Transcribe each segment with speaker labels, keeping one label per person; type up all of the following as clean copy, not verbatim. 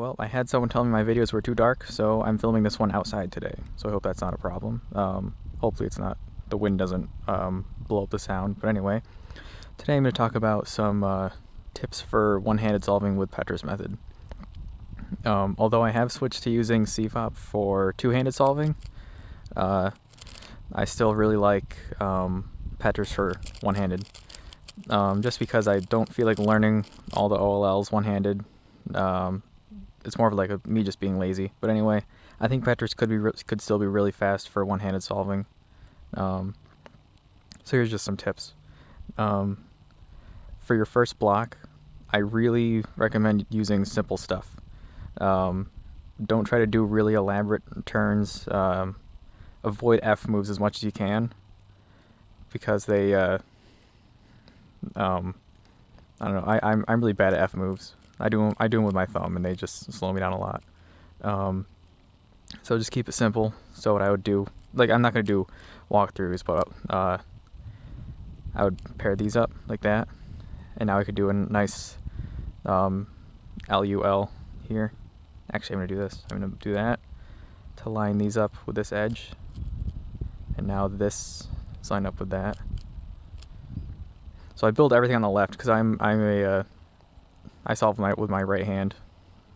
Speaker 1: Well, I had someone tell me my videos were too dark, so I'm filming this one outside today. So I hope that's not a problem. Hopefully it's not. The wind doesn't blow up the sound. But anyway, today I'm going to talk about some tips for one-handed solving with Petrus method. Although I have switched to using CFOP for two-handed solving, I still really like Petrus for one-handed. Just because I don't feel like learning all the OLLs one-handed. It's more of like me just being lazy. But anyway, I think Petrus could still be really fast for one-handed solving. So here's just some tips. For your first block, I really recommend using simple stuff. Don't try to do really elaborate turns. Avoid F moves as much as you can, because they I don't know, I'm really bad at F moves. I do them with my thumb, and they just slow me down a lot. So just keep it simple. So what I would do, like, I'm not going to do walkthroughs, but I would pair these up like that, and now I could do a nice LUL here. Actually, I'm going to do this. I'm going to do that to line these up with this edge, and now this is lined up with that. So I build everything on the left because I solve with my right hand.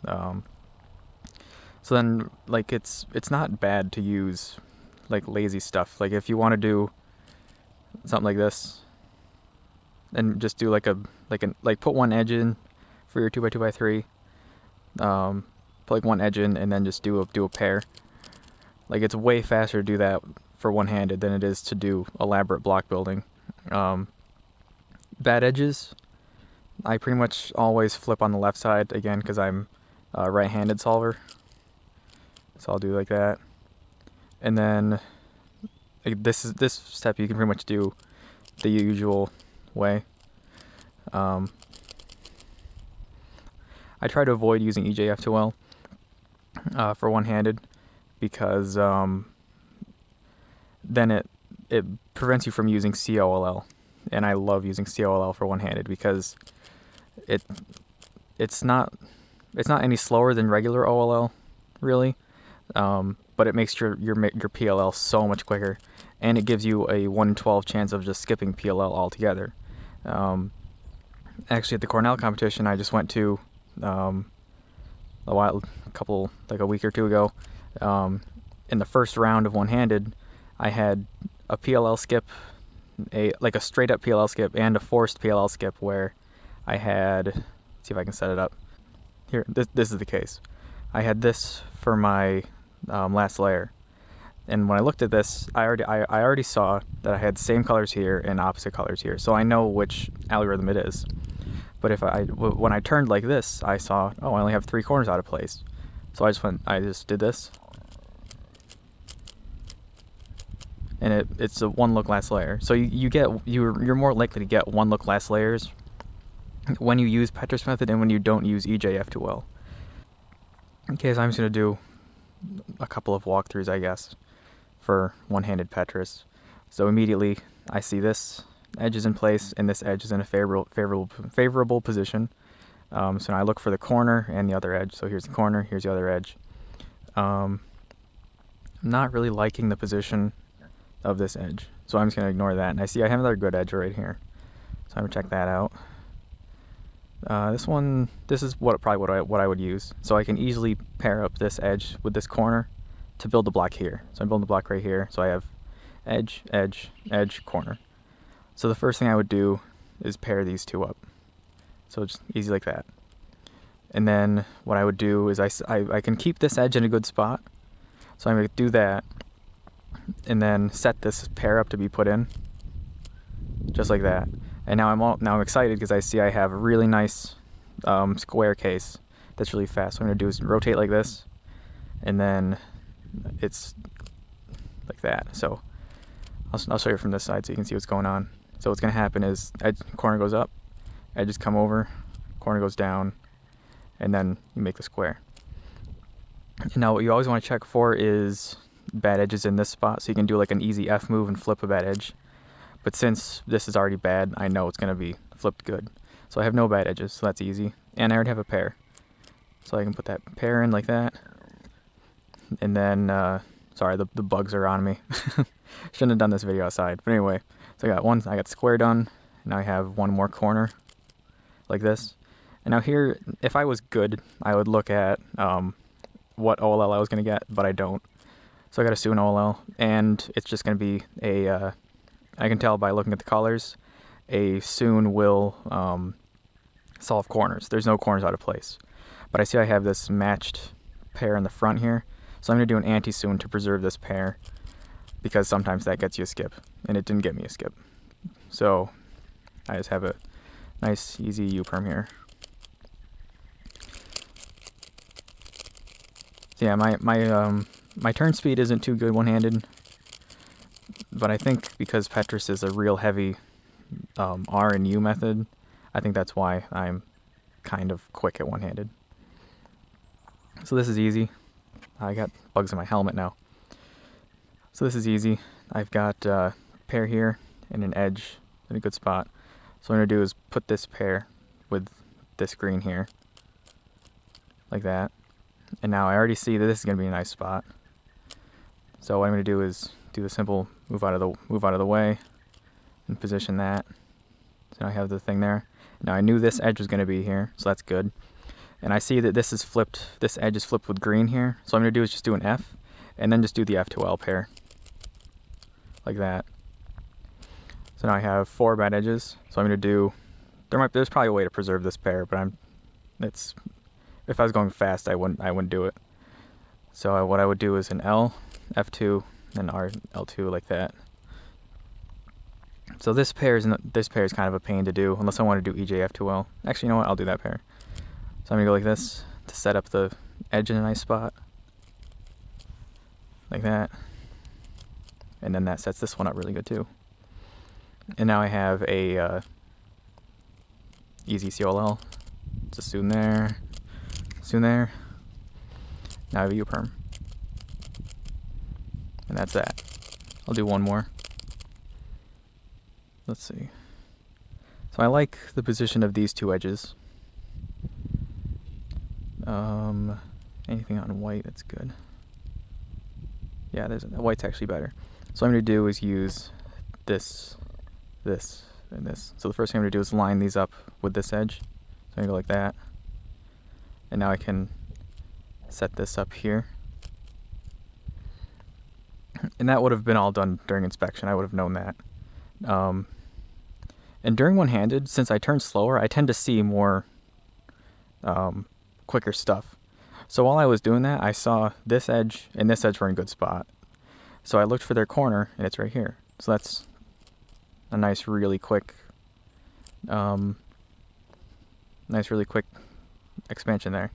Speaker 1: So then, like, it's not bad to use like lazy stuff. Like if you want to do something like this, and just do like put one edge in for your 2x2x3. Put like one edge in, and then just do a pair. Like, it's way faster to do that for one-handed than it is to do elaborate block building. Bad edges, I pretty much always flip on the left side again because I'm a right-handed solver. So I'll do like that, and then like, this step you can pretty much do the usual way. I try to avoid using EJF2L for one-handed, because then it prevents you from using COLL, and I love using COLL for one-handed because it's not any slower than regular OLL, really, but it makes your PLL so much quicker, and it gives you a 1 in 12 chance of just skipping PLL altogether. Actually, at the Cornell competition I just went to a week or two ago, in the first round of one-handed, I had a PLL skip, a straight up PLL skip, and a forced PLL skip, where I had, let's see if I can set it up here. This is the case. I had this for my last layer, and when I looked at this, I already saw that I had same colors here and opposite colors here, so I know which algorithm it is. But when I turned like this, I saw, oh, I only have 3 corners out of place. So I just did this, and it's a one look last layer. So you're more likely to get one look last layers when you use Petrus method and when you don't use EJF2L. Okay, so I'm just gonna do a couple of walkthroughs, I guess, for one-handed Petrus. So immediately I see this edge is in place, and this edge is in a favorable position. So now I look for the corner and the other edge. So here's the corner, here's the other edge. I'm not really liking the position of this edge, so I'm just going to ignore that. And I see I have another good edge right here, so I'm going to check that out. This is probably what I would use. So I can easily pair up this edge with this corner to build the block here. So I'm building the block right here. So I have edge, edge, edge, corner. So the first thing I would do is pair these two up. So it's easy like that. And then what I would do is I can keep this edge in a good spot. So I'm going to do that, and then set this pair up to be put in, just like that. And now I'm excited because I see I have a really nice square case that's really fast. So what I'm going to do is rotate like this, and then it's like that. So I'll show you from this side so you can see what's going on. So what's going to happen is corner goes up, edges come over, corner goes down, and then you make the square. Now what you always want to check for is bad edges in this spot, so you can do like an easy F move and flip a bad edge. But since this is already bad, I know it's going to be flipped good. So I have no bad edges, so that's easy. And I already have a pair. So I can put that pair in like that. And then, sorry, the bugs are on me. Shouldn't have done this video outside. But anyway, so I got square done. Now I have one more corner like this. And now here, if I was good, I would look at what OLL I was going to get, but I don't. So I got a soon OLL, and it's just going to be a, I can tell by looking at the colors, a soon will solve corners. There's no corners out of place. But I see I have this matched pair in the front here, so I'm going to do an anti-soon to preserve this pair, because sometimes that gets you a skip, and it didn't get me a skip. So I just have a nice easy U-perm here. So yeah, my turn speed isn't too good one-handed, but I think because Petrus is a real heavy R and U method, I think that's why I'm kind of quick at one-handed. So this is easy. I got bugs in my helmet now. So this is easy. I've got a pair here and an edge in a good spot. So what I'm going to do is put this pair with this green here, like that. And now I already see that this is going to be a nice spot. So what I'm going to do is do the simple move out of the way and position that. So now I have the thing there. Now I knew this edge was going to be here, so that's good. And I see that this is flipped, this edge is flipped with green here. So what I'm going to do is just do an F, and then just do the F to L pair. Like that. So now I have 4 bad edges. So I'm going to do, there's probably a way to preserve this pair, but if I was going fast, I wouldn't do it. So what I would do is an L, F2, and R, L2 like that. So this pair is kind of a pain to do, unless I want to do EJ F2L. Actually, you know what? I'll do that pair. So I'm going to go like this to set up the edge in a nice spot. Like that. And then that sets this one up really good too. And now I have a easy COLL. It's a soon there. Soon there. Now I have a U-perm. And that's that. I'll do one more. Let's see. So I like the position of these 2 edges. Anything on white, that's good. Yeah, white's actually better. So what I'm going to do is use this, and this. So the first thing I'm going to do is line these up with this edge. So I'm going to go like that. And now I can set this up here. And that would have been all done during inspection. I would have known that. And during one-handed, since I turn slower, I tend to see more quicker stuff. So while I was doing that, I saw this edge and this edge were in a good spot. So I looked for their corner, and it's right here. So that's a nice, really quick, expansion there.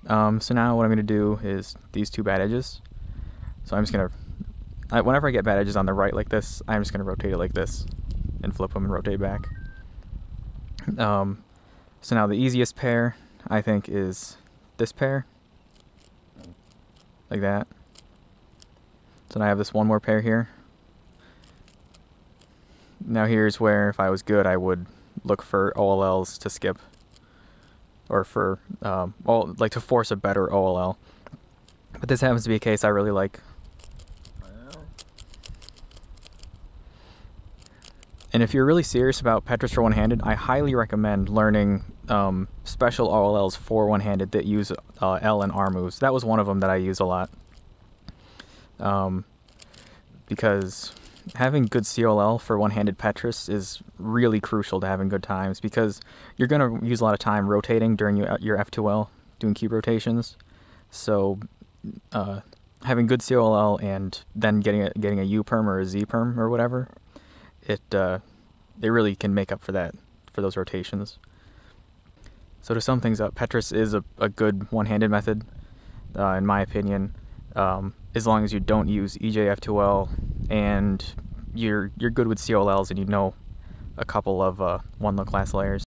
Speaker 1: So now what I'm going to do is these 2 bad edges. So I'm just going to, whenever I get bad edges on the right like this, I'm just going to rotate it like this and flip them and rotate back. So now the easiest pair, I think, is this pair, like that. So now I have this one more pair here. Now here's where, if I was good, I would look for OLLs to skip, or for, like to force a better OLL. But this happens to be a case I really like. And if you're really serious about Petrus for one-handed, I highly recommend learning special OLLs for one-handed that use L and R moves. That was one of them that I use a lot. Because having good COLL for one-handed Petrus is really crucial to having good times, because you're going to use a lot of time rotating during your F2L, doing cube rotations. So having good COLL and then getting a U-perm or a Z-perm or whatever, it really can make up for that, for those rotations. So to sum things up, Petrus is a good one-handed method, in my opinion, as long as you don't use EJ-F2L and you're good with COLLs and you know a couple of one-look class layers.